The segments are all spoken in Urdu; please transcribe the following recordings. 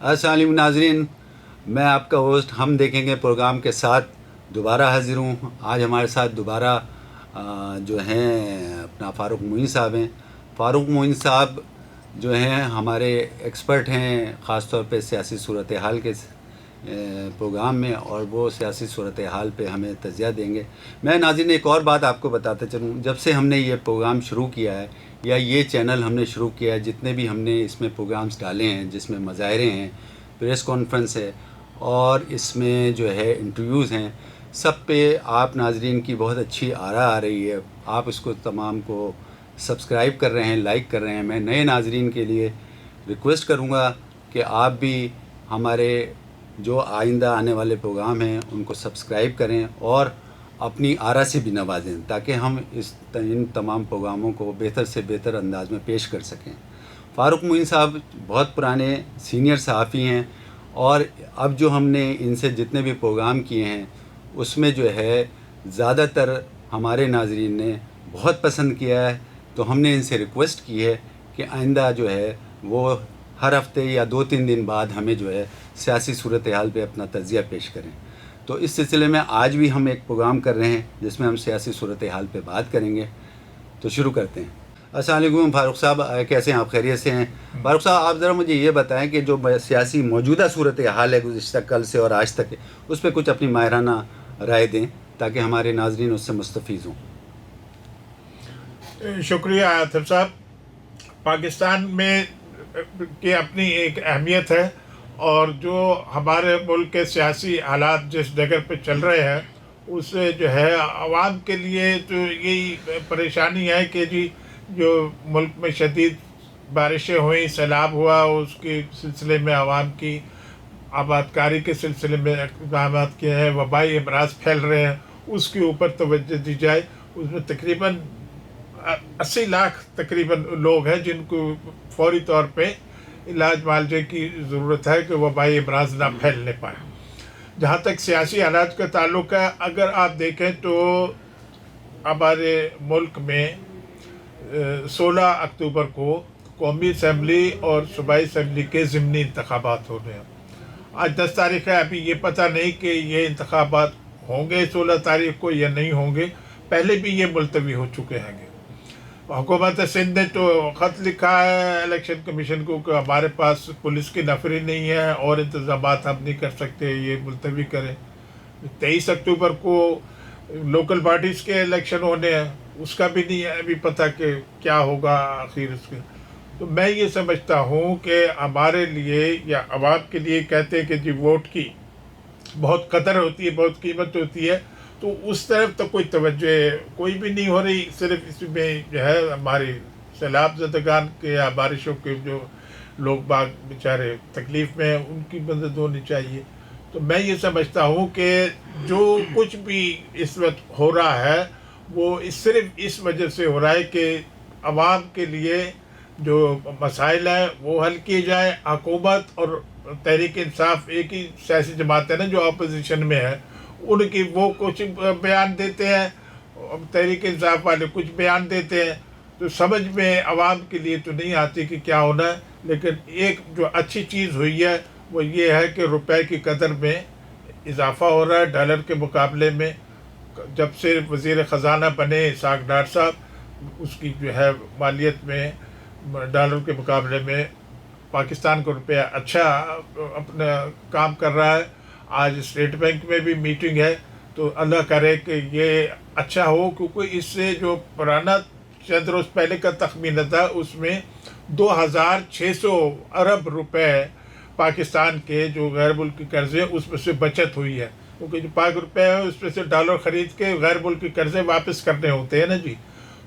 السلام علیکم ناظرین، میں آپ کا ہوسٹ ہم دیکھیں گے پروگرام کے ساتھ دوبارہ حاضر ہوں۔ آج ہمارے ساتھ دوبارہ جو ہیں اپنا فاروق معین صاحب ہیں۔ فاروق معین صاحب جو ہیں ہمارے ایکسپرٹ ہیں، خاص طور پہ سیاسی صورتحال کے پروگرام میں، اور وہ سیاسی صورتحال پہ ہمیں تجزیہ دیں گے۔ میں ناظرین ایک اور بات آپ کو بتاتا چلوں، جب سے ہم نے یہ پروگرام شروع کیا ہے یا یہ چینل ہم نے شروع کیا ہے، جتنے بھی ہم نے اس میں پروگرامز ڈالے ہیں، جس میں مظاہرے ہیں، پریس کانفرنس ہے اور اس میں جو ہے انٹرویوز ہیں، سب پہ آپ ناظرین کی بہت اچھی آراء آ رہی ہے۔ آپ اس کو تمام کو سبسکرائب کر رہے ہیں، لائک کر رہے ہیں۔ میں نئے ناظرین کے لیے ریکویسٹ کروں گا کہ آپ بھی ہمارے جو آئندہ آنے والے پروگرام ہیں ان کو سبسکرائب کریں اور اپنی آراء سے بھی نوازیں، تاکہ ہم ان تمام پروگراموں کو بہتر سے بہتر انداز میں پیش کر سکیں۔ فاروق معین صاحب بہت پرانے سینئر صحافی ہیں، اور اب جو ہم نے ان سے جتنے بھی پروگرام کیے ہیں اس میں جو ہے زیادہ تر ہمارے ناظرین نے بہت پسند کیا ہے، تو ہم نے ان سے ریکویسٹ کی ہے کہ آئندہ جو ہے وہ ہر ہفتے یا 2-3 دن بعد ہمیں جو ہے سیاسی صورتحال پہ اپنا تجزیہ پیش کریں۔ تو اس سلسلے میں آج بھی ہم ایک پروگرام کر رہے ہیں جس میں ہم سیاسی صورتحال پہ بات کریں گے۔ تو شروع کرتے ہیں۔ السلام علیکم فاروق صاحب، کیسے ہیں آپ؟ خیریت سے ہیں؟ فاروق صاحب، آپ ذرا مجھے یہ بتائیں کہ جو سیاسی موجودہ صورتحال ہے گزشتہ کل سے اور آج تک، اس پہ کچھ اپنی ماہرانہ رائے دیں تاکہ ہمارے ناظرین اس سے مستفیض ہوں۔ شکریہ عاطف صاحب۔ پاکستان میں کی اپنی ایک اہمیت ہے، اور جو ہمارے ملک کے سیاسی حالات جس ڈگر پہ چل رہے ہیں اس سے جو ہے عوام کے لیے تو یہی پریشانی ہے کہ جی جو ملک میں شدید بارشیں ہوئیں، سیلاب ہوا، اس کے سلسلے میں عوام کی آبادکاری کے سلسلے میں اقدامات کیے ہیں، وبائی امراض پھیل رہے ہیں، اس کے اوپر توجہ دی جائے۔ اس میں تقریباً 80 لاکھ تقریباً لوگ ہیں جن کو فوری طور پہ علاج معالجے کی ضرورت ہے کہ وبائی امراض نہ پھیلنے پائے۔ جہاں تک سیاسی حالات کا تعلق ہے، اگر آپ دیکھیں تو ہمارے ملک میں 16 اکتوبر کو قومی اسمبلی اور صوبائی اسمبلی کے ضمنی انتخابات ہو رہے ہیں۔ آج 10 تاریخ ہے، ابھی یہ پتہ نہیں کہ یہ انتخابات ہوں گے 16 تاریخ کو یا نہیں ہوں گے، پہلے بھی یہ ملتوی ہو چکے ہیں گے۔ حکومت سندھ نے تو خط لکھا ہے الیکشن کمیشن کو کہ ہمارے پاس پولیس کی نفری نہیں ہے اور انتظامات ہم نہیں کر سکتے، یہ ملتوی کریں۔ 23 اکتوبر کو لوکل باڈیز کے الیکشن ہونے ہیں، اس کا بھی نہیں ہے ابھی پتہ کہ کیا ہوگا آخر اس کے۔ تو میں یہ سمجھتا ہوں کہ ہمارے لیے یا عوام کے لیے کہتے ہیں کہ جی ووٹ کی بہت قدر ہوتی ہے، بہت قیمت ہوتی ہے، تو اس طرف تو کوئی توجہ کوئی بھی نہیں ہو رہی۔ صرف اس میں جو ہے ہماری سیلاب زدگان کے یا بارشوں کے جو لوگ باغ بیچارے تکلیف میں ہیں ان کی مدد ہونی چاہیے۔ تو میں یہ سمجھتا ہوں کہ جو کچھ بھی اس وقت ہو رہا ہے وہ صرف اس وجہ سے ہو رہا ہے کہ عوام کے لیے جو مسائل ہیں وہ حل کیے جائیں۔ حکومت اور تحریک انصاف ایک ہی سیاسی جماعت ہے نا جو اپوزیشن میں ہے، ان کی وہ کچھ بیان دیتے ہیں، تحریک انصاف والے کچھ بیان دیتے ہیں، تو سمجھ میں عوام کے لیے تو نہیں آتی کہ کیا ہونا ہے۔ لیکن ایک جو اچھی چیز ہوئی ہے وہ یہ ہے کہ روپے کی قدر میں اضافہ ہو رہا ہے ڈالر کے مقابلے میں۔ جب سے وزیر خزانہ بنے اسحاق ڈار صاحب، اس کی جو ہے مالیت میں ڈالر کے مقابلے میں پاکستان کا روپیہ اچھا اپنا کام کر رہا ہے۔ آج اسٹیٹ بینک میں بھی میٹنگ ہے، تو اللہ کرے کہ یہ اچھا ہو، کیونکہ اس سے جو پرانا چند روز پہلے کا تخمینہ تھا اس میں 2600 ارب روپے پاکستان کے جو غیر ملکی قرضے اس میں سے بچت ہوئی ہے، کیونکہ جو پاک روپے ہے اس میں سے ڈالر خرید کے غیر ملکی قرضے واپس کرنے ہوتے ہیں نا جی۔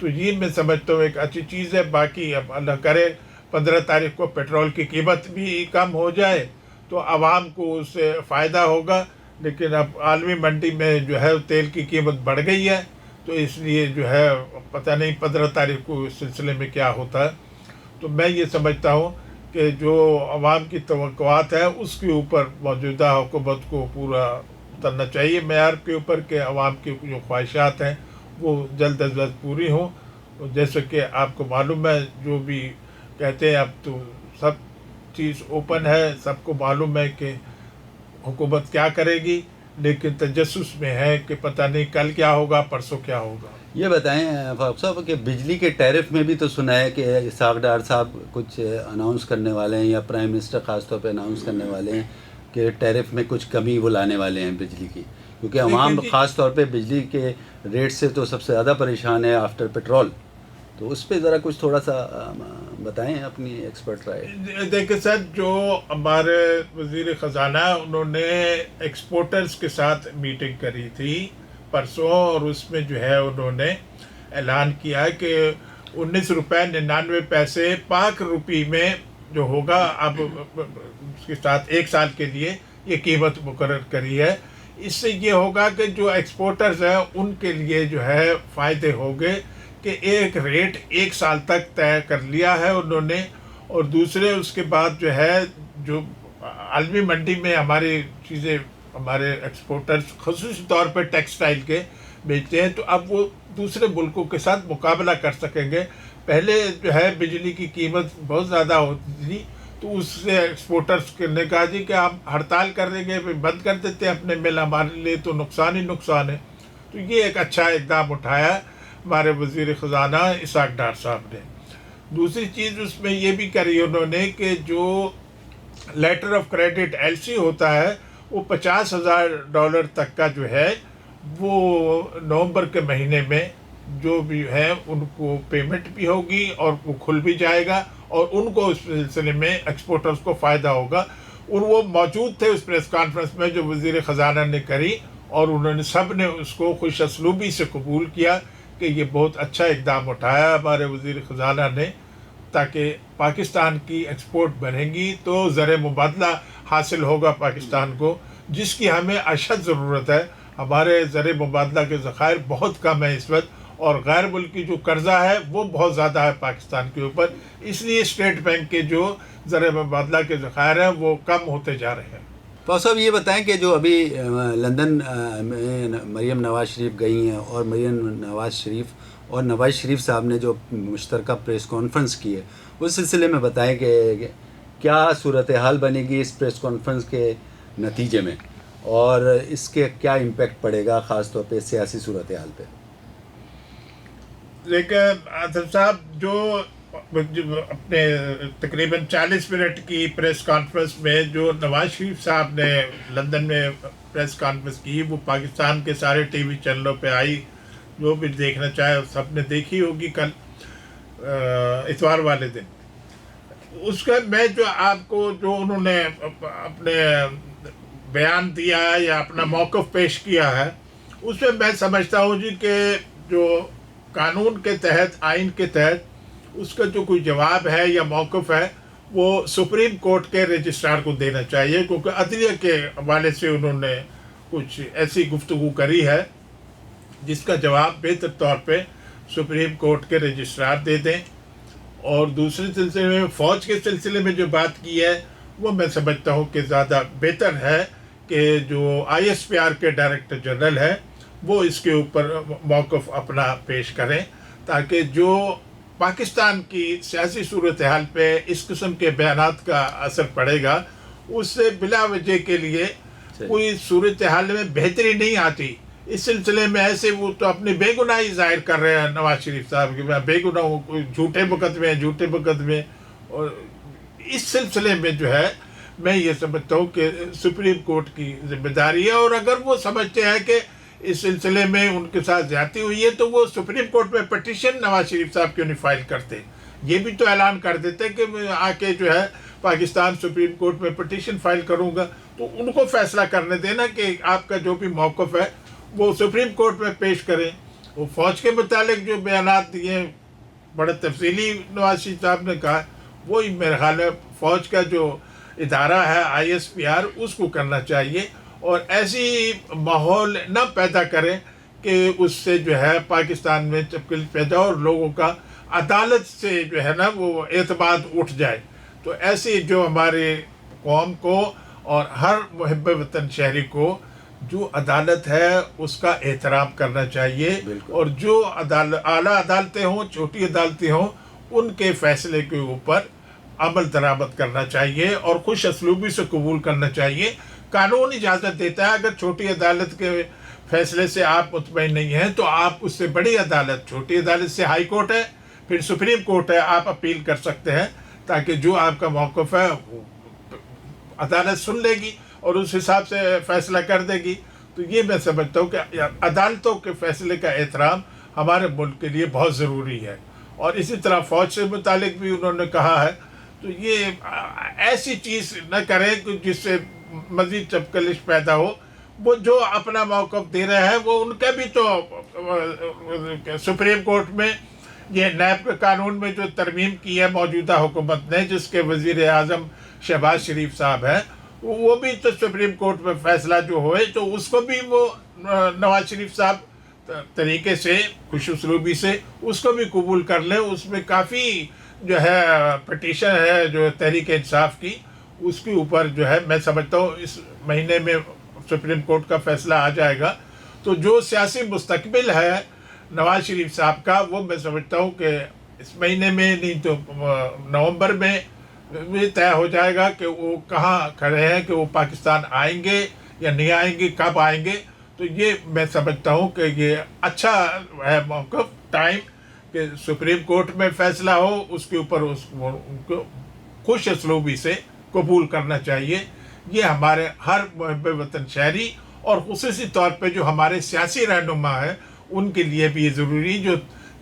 تو یہ میں سمجھتا ہوں ایک اچھی چیز ہے۔ باقی اب اللہ کرے 15 تاریخ کو پیٹرول کی قیمت بھی کم ہو جائے تو عوام کو اس سے فائدہ ہوگا۔ لیکن اب عالمی منڈی میں جو ہے تیل کی قیمت بڑھ گئی ہے، تو اس لیے جو ہے پتہ نہیں 15 تاریخ کو اس سلسلے میں کیا ہوتا ہے۔ تو میں یہ سمجھتا ہوں کہ جو عوام کی توقعات ہیں اس کے اوپر موجودہ حکومت کو پورا اترنا چاہیے، معیار کے اوپر، کہ عوام کی جو خواہشات ہیں وہ جلد از جلد پوری ہوں۔ جیسے کہ آپ کو معلوم ہے، جو بھی کہتے ہیں اب تو سب چیز اوپن ہے، سب کو معلوم ہے کہ حکومت کیا کرے گی، لیکن تجسس میں ہے کہ پتہ نہیں کل کیا ہوگا، پرسوں کیا ہوگا۔ یہ بتائیں فاروق صاحب کہ بجلی کے ٹیرف میں بھی تو سنا ہے کہ اسحاق ڈار صاحب کچھ اناؤنس کرنے والے ہیں، یا پرائم منسٹر خاص طور پہ اناؤنس کرنے والے ہیں کہ ٹیرف میں کچھ کمی وہ لانے والے ہیں بجلی کی، کیونکہ عوام لیکن جی خاص طور پہ بجلی کے ریٹ سے تو سب سے زیادہ پریشان ہے آفٹر پیٹرول، تو اس پہ ذرا کچھ تھوڑا سا بتائیں اپنی ایکسپرٹ رائے۔ دیکھیں سر، جو ہمارے وزیر خزانہ انہوں نے ایکسپورٹرز کے ساتھ میٹنگ کری تھی پرسوں، اور اس میں جو ہے انہوں نے اعلان کیا کہ 19 روپے 99 پیسے پاک روپی میں جو ہوگا، اب اس کے ساتھ 1 سال کے لیے یہ قیمت مقرر کری ہے۔ اس سے یہ ہوگا کہ جو ایکسپورٹرز ہیں ان کے لیے جو ہے فائدے ہوگے کہ ایک ریٹ 1 سال تک طے کر لیا ہے انہوں نے، اور دوسرے اس کے بعد جو ہے جو عالمی منڈی میں ہماری چیزیں ہمارے ایکسپورٹرز خصوصی طور پہ ٹیکسٹائل کے بیچتے ہیں، تو اب وہ دوسرے ملکوں کے ساتھ مقابلہ کر سکیں گے۔ پہلے جو ہے بجلی کی قیمت بہت زیادہ ہوتی تھی، تو اس سے ایکسپورٹرز نے کہا جی کہ ہم ہڑتال کر دیں گے، بند کر دیتے ہیں اپنے مل، ہمارے لیے تو نقصان ہی نقصان ہے۔ تو یہ ایک اچھا اقدام اٹھایا ہمارے وزیر خزانہ اسحاق ڈار صاحب نے۔ دوسری چیز اس میں یہ بھی کری انہوں نے کہ جو لیٹر آف کریڈٹ LC ہوتا ہے، وہ $50,000 تک کا جو ہے وہ نومبر کے مہینے میں جو بھی ہے ان کو پیمنٹ بھی ہوگی اور وہ کھل بھی جائے گا، اور ان کو اس سلسلے میں ایکسپورٹرز کو فائدہ ہوگا۔ اور وہ موجود تھے اس پریس کانفرنس میں جو وزیر خزانہ نے کری، اور انہوں نے سب نے اس کو خوش اسلوبی سے قبول کیا کہ یہ بہت اچھا اقدام اٹھایا ہمارے وزیر خزانہ نے، تاکہ پاکستان کی ایکسپورٹ بڑھے گی تو زر مبادلہ حاصل ہوگا پاکستان کو، جس کی ہمیں اشد ضرورت ہے۔ ہمارے زر مبادلہ کے ذخائر بہت کم ہیں اس وقت، اور غیر ملکی جو قرضہ ہے وہ بہت زیادہ ہے پاکستان کے اوپر، اس لیے اسٹیٹ بینک کے جو زر مبادلہ کے ذخائر ہیں وہ کم ہوتے جا رہے ہیں۔ فاروق صاحب یہ بتائیں کہ جو ابھی لندن میں مریم نواز شریف گئی ہیں، اور مریم نواز شریف اور نواز شریف صاحب نے جو مشترکہ پریس کانفرنس کی ہے، اس سلسلے میں بتائیں کہ کیا صورتحال بنے گی اس پریس کانفرنس کے نتیجے میں، اور اس کے کیا امپیکٹ پڑے گا خاص طور پہ سیاسی صورتحال پہ۔ لیکن آصف صاحب جو اپنے تقریباً 40 منٹ کی پریس کانفرنس میں جو نواز شریف صاحب نے لندن میں پریس کانفرنس کی، وہ پاکستان کے سارے ٹی وی چینلوں پہ آئی، جو بھی دیکھنا چاہے سب نے دیکھی ہوگی کل اتوار والے دن۔ اس کا میں جو آپ کو جو انہوں نے اپنے بیان دیا ہے یا اپنا موقف پیش کیا ہے، اس میں سمجھتا ہوں جی کہ جو قانون کے تحت، آئین کے تحت اس کا جو کوئی جواب ہے یا موقف ہے، وہ سپریم کورٹ کے رجسٹرار کو دینا چاہیے، کیونکہ عدلیہ کے حوالے سے انہوں نے کچھ ایسی گفتگو کری ہے جس کا جواب بہتر طور پہ سپریم کورٹ کے رجسٹرار دے دیں۔ اور دوسرے سلسلے میں فوج کے سلسلے میں جو بات کی ہے، وہ میں سمجھتا ہوں کہ زیادہ بہتر ہے کہ جو ISPR کے ڈائریکٹر جنرل ہے وہ اس کے اوپر موقف اپنا پیش کریں، تاکہ جو پاکستان کی سیاسی صورتحال پہ اس قسم کے بیانات کا اثر پڑے گا، اس سے بلا وجہ کے لیے کوئی صورتحال میں بہتری نہیں آتی۔ اس سلسلے میں ایسے وہ تو اپنی بے گناہی ظاہر کر رہے ہیں نواز شریف صاحب کہ میں بے گناہ ہوں، کوئی جھوٹے مقدمے، اور اس سلسلے میں جو ہے میں یہ سمجھتا ہوں کہ سپریم کورٹ کی ذمہ داری ہے، اور اگر وہ سمجھتے ہیں کہ اس سلسلے میں ان کے ساتھ زیادتی ہوئی ہے تو وہ سپریم کورٹ میں پٹیشن نواز شریف صاحب کیوں نہیں فائل کرتے، یہ بھی تو اعلان کر دیتے کہ میں آ کے جو ہے پاکستان سپریم کورٹ میں پٹیشن فائل کروں گا، تو ان کو فیصلہ کرنے دینا کہ آپ کا جو بھی موقف ہے وہ سپریم کورٹ میں پیش کریں۔ وہ فوج کے متعلق جو بیانات دیے بڑے تفصیلی نواز شریف صاحب نے کہا، وہی میرے خیال ہے فوج کا جو ادارہ ہے ISPR اس کو کرنا چاہیے، اور ایسی ماحول نہ پیدا کریں کہ اس سے جو ہے پاکستان میں تبدیلی پیدا ہو اور لوگوں کا عدالت سے جو ہے نا وہ اعتماد اٹھ جائے۔ تو ایسی جو ہمارے قوم کو اور ہر محب وطن شہری کو جو عدالت ہے اس کا احترام کرنا چاہیے، اور جو اعلیٰ عدالتیں ہوں، چھوٹی عدالتیں ہوں، ان کے فیصلے کے اوپر عمل درآمد کرنا چاہیے اور خوش اسلوبی سے قبول کرنا چاہیے. قانون اجازت دیتا ہے اگر چھوٹی عدالت کے فیصلے سے آپ مطمئن نہیں ہیں تو آپ اس سے بڑی عدالت، چھوٹی عدالت سے ہائی کورٹ ہے، پھر سپریم کورٹ ہے، آپ اپیل کر سکتے ہیں تاکہ جو آپ کا موقف ہے عدالت سن لے گی اور اس حساب سے فیصلہ کر دے گی. تو یہ میں سمجھتا ہوں کہ عدالتوں کے فیصلے کا احترام ہمارے ملک کے لیے بہت ضروری ہے. اور اسی طرح فوج سے متعلق بھی انہوں نے کہا ہے. تو یہ ایسی چیز نہ کریں کہ جس سے مزید چپکلش پیدا ہو. وہ جو اپنا موقف دے رہے ہیں وہ ان کا بھی تو سپریم کورٹ میں یہ نیب کے قانون میں جو ترمیم کی ہے موجودہ حکومت نے، جس کے وزیر اعظم شہباز شریف صاحب ہیں، وہ بھی تو سپریم کورٹ میں فیصلہ جو ہوئے تو اس کو بھی وہ نواز شریف صاحب طریقے سے خوش اسلوبی سے اس کو بھی قبول کر لیں. اس میں کافی جو ہے پٹیشن ہے جو تحریک انصاف کی، اس کے اوپر جو ہے میں سمجھتا ہوں اس مہینے میں سپریم کورٹ کا فیصلہ آ جائے گا. تو جو سیاسی مستقبل ہے نواز شریف صاحب کا، وہ میں سمجھتا ہوں کہ اس مہینے میں نہیں تو نومبر میں یہ طے ہو جائے گا کہ وہ کہاں کھڑے ہیں، کہ وہ پاکستان آئیں گے یا نہیں آئیں گے، کب آئیں گے. تو یہ میں سمجھتا ہوں کہ یہ اچھا ہے موقف، ٹائم، کہ سپریم کورٹ میں فیصلہ ہو، اس کے اوپر اس کو خوش اسلوبی سے قبول کرنا چاہیے. یہ ہمارے ہر محب وطن شہری اور خصوصی طور پہ جو ہمارے سیاسی رہنما ہیں ان کے لیے بھی یہ ضروری، جو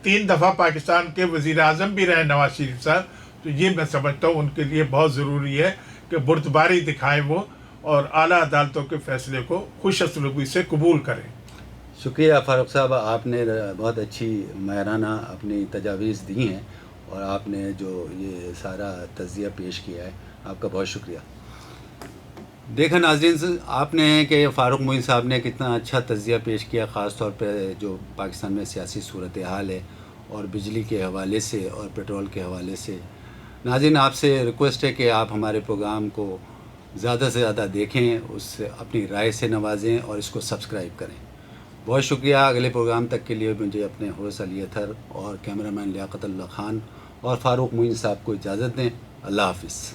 3 دفعہ پاکستان کے وزیر اعظم بھی رہے نواز شریف صاحب. تو یہ میں سمجھتا ہوں ان کے لیے بہت ضروری ہے کہ بردباری دکھائیں وہ اور اعلیٰ عدالتوں کے فیصلے کو خوش اسلوبی سے قبول کریں. شکریہ فاروق صاحب، آپ نے بہت اچھی ماہرانہ اپنی تجاویز دی ہیں اور آپ نے جو یہ سارا تجزیہ پیش کیا ہے، آپ کا بہت شکریہ. دیکھا ناظرین، آپ نے کہ فاروق معین صاحب نے کتنا اچھا تجزیہ پیش کیا، خاص طور پہ جو پاکستان میں سیاسی صورتحال ہے اور بجلی کے حوالے سے اور پیٹرول کے حوالے سے. ناظرین، آپ سے ریکویسٹ ہے کہ آپ ہمارے پروگرام کو زیادہ سے زیادہ دیکھیں، اس سے اپنی رائے سے نوازیں اور اس کو سبسکرائب کریں. بہت شکریہ. اگلے پروگرام تک کے لیے مجھے اپنے ہوسٹ علی اطہر اور کیمرہ مین لیاقت اللہ خان اور فاروق معین صاحب کو اجازت دیں. اللہ حافظ.